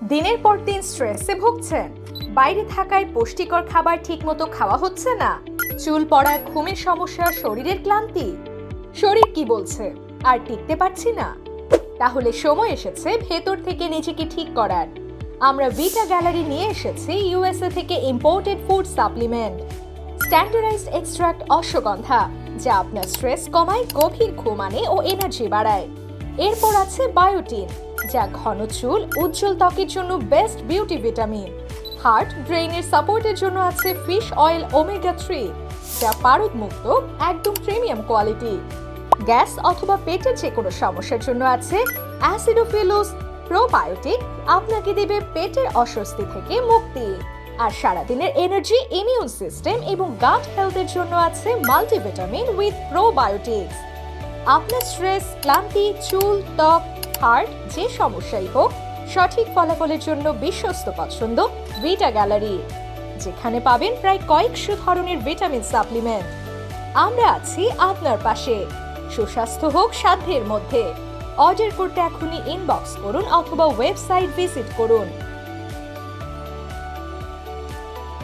দিনের পর দিন স্ট্রেসে ভুগছেন, বাইরে থাকায় পুষ্টিকর খাবার ঠিকমতো খাওয়া হচ্ছে না, চুল পড়া, ঘুমের সমস্যা, শরীরের ক্লান্তি। শরীর কি বলছে? আর টিকতে পারছি না? তাহলে সময় এসেছে ভেতর থেকে নিজেকে ঠিক করার। আমরা ভিটা গ্যালারি নিয়ে এসেছি ইউএসএ থেকে imported food supplement, standardised extract ashwagandha, যা আপনার স্ট্রেস কমায়, গভীর ঘুম আনে ও এনার্জি বাড়ায়। এরপর আছে বায়োটিন, যা ঘন চুল, উজ্জ্বল ত্বকের জন্য বেস্ট বিউটি ভিটামিন। হার্ট ব্রেইনের সাপোর্টের জন্য আছে ফিশ অয়েল ওমেগা 3, যা পারদ মুক্ত, একদম প্রিমিয়াম কোয়ালিটি। গ্যাস অথবা পেটের যে কোনো সমস্যার জন্য আছে অ্যাসিডোফিলুস প্রোবায়োটিক, আপনাকে দেবে পেটের অস্বস্তি থেকে মুক্তি। আর সারাদিনের এনার্জি, ইমিউন সিস্টেম এবং গাট হেলথের জন্য আছে মাল্টিভিটামিন উইথ প্রোবায়োটিক্স। আপনার স্ট্রেস, ক্লান্তি, চুল, ত্বক, হার্ট যে সমস্যাই হোক, সঠিক ফলাফলের জন্য বিশ্বস্ত পছন্দ ভিটা গ্যালারি, যেখানে পাবেন প্রায় কয়েকশো ধরনের ভিটামিন সাপ্লিমেন্ট। আমরা আছি আপনার পাশে। সুস্বাস্থ্য হোক সাধ্যের মধ্যে। অর্ডার করতে এখনই ইনবক্স করুন অথবা ওয়েবসাইট ভিজিট করুন